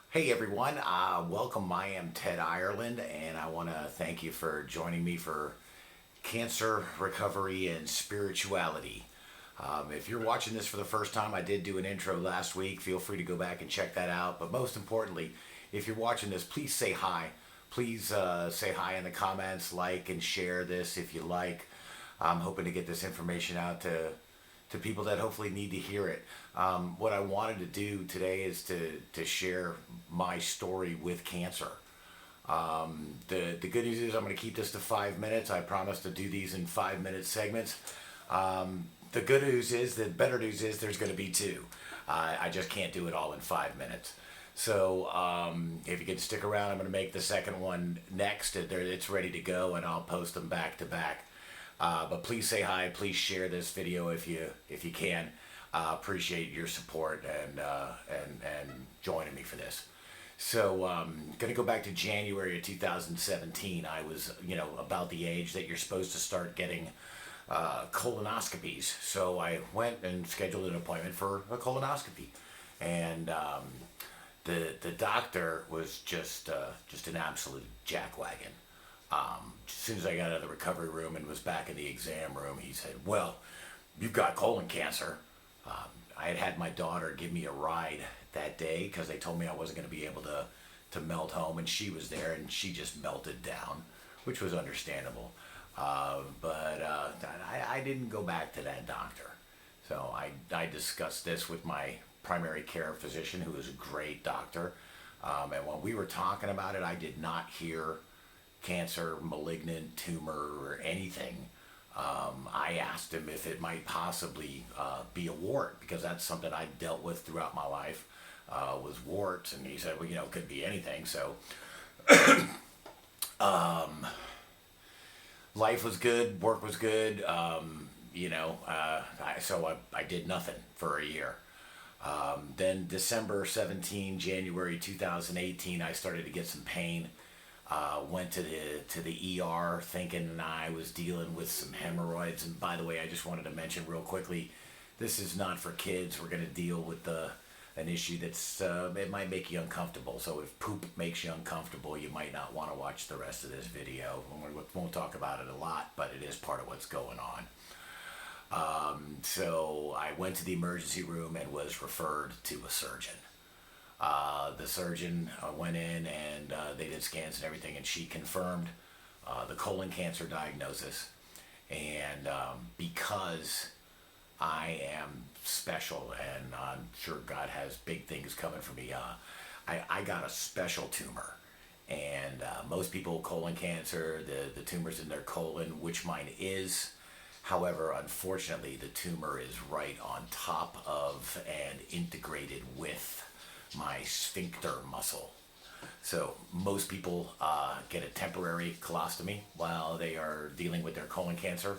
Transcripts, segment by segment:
Hey everyone, welcome. I am Ted Ireland, and I want to thank you for joining me for Cancer Recovery and Spirituality. If you're watching this for the first time, I did do an intro last week. Feel free to go back and check that out. But most importantly, if you're watching this, please say hi. Please say hi in the comments, like and share this if you like. I'm hoping to get this information out to people that hopefully need to hear it. What I wanted to do today is to share my story with cancer. The good news is I'm going to keep this to 5 minutes. I promise to do these in 5 minute segments. The good news is, the better news is there's going to be two. I just can't do it all in 5 minutes. So if you can stick around, I'm going to make the second one next. It's ready to go, and I'll post them back to back. But please say hi. Please share this video if you can. Appreciate your support and joining me for this. So gonna go back to January of 2017. I was about the age that you're supposed to start getting colonoscopies. So I went and scheduled an appointment for a colonoscopy, and the doctor was just an absolute jackwagon. As soon as I got out of the recovery room and was back in the exam room, he said, "Well, you've got colon cancer." I had my daughter give me a ride that day because they told me I wasn't going to be able to melt home, and she was there, and she just melted down, which was understandable. But I didn't go back to that doctor. So I discussed this with my primary care physician, who is a great doctor. And when we were talking about it, I did not hear cancer, malignant tumor, or anything. I asked him if it might possibly be a wart, because that's something I dealt with throughout my life, was warts, and he said, well, it could be anything. So life was good, work was good. I did nothing for a year. Then December 17, January 2018, I started to get some pain. Went to the ER thinking I was dealing with some hemorrhoids. And by the way, I just wanted to mention real quickly, this is not for kids. We're going to deal with an issue that's it might make you uncomfortable. So if poop makes you uncomfortable, you might not want to watch the rest of this video. We won't talk about it a lot, but it is part of what's going on. So I went to the emergency room and was referred to a surgeon. The surgeon went in, and they did scans and everything, and she confirmed the colon cancer diagnosis. And because I am special, and I'm sure God has big things coming for me, I got a special tumor. And most people, colon cancer, the tumor's in their colon, which mine is. However, unfortunately, the tumor is right on top of and integrated with my sphincter muscle. So most people get a temporary colostomy while they are dealing with their colon cancer.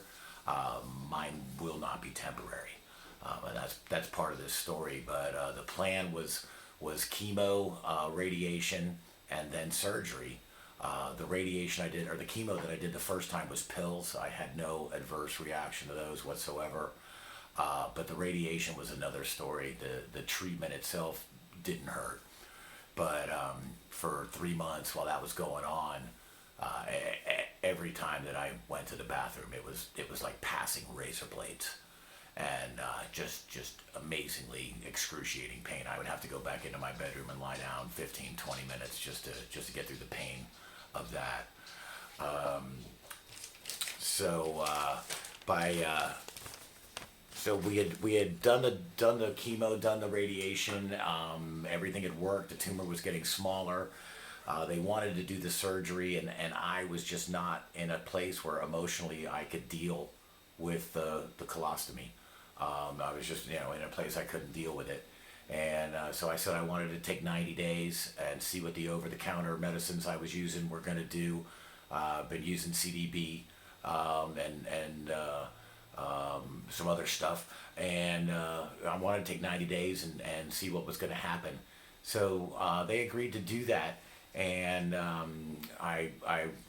Mine will not be temporary, and that's part of this story. But the plan was chemo, radiation, and then surgery. The radiation I did, or the chemo that I did the first time, was pills. I had no adverse reaction to those whatsoever. But the radiation was another story. The treatment itself didn't hurt. But for 3 months while that was going on, every time that I went to the bathroom, it was like passing razor blades, and just amazingly excruciating pain. I would have to go back into my bedroom and lie down 15, 20 minutes just to get through the pain of that. So by so we had done the chemo, done the radiation. Everything had worked. The tumor was getting smaller. They wanted to do the surgery, and I was just not in a place where emotionally I could deal with the colostomy. I was just in a place I couldn't deal with it. And so I said I wanted to take 90 days and see what the over-the-counter medicines I was using were going to do. Been using CDB and some other stuff. And I wanted to take 90 days and see what was going to happen. So they agreed to do that. And I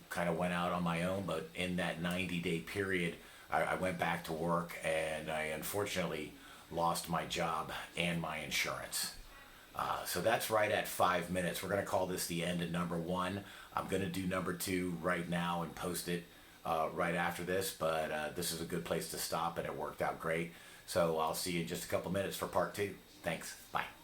kind of went out on my own. But in that 90-day period, I went back to work, and I unfortunately lost my job and my insurance. So that's right at 5 minutes. We're going to call this the end of number one. I'm going to do number two right now and post it right after this, but this is a good place to stop, and it worked out great. So I'll see you in just a couple minutes for part two. Thanks. Bye.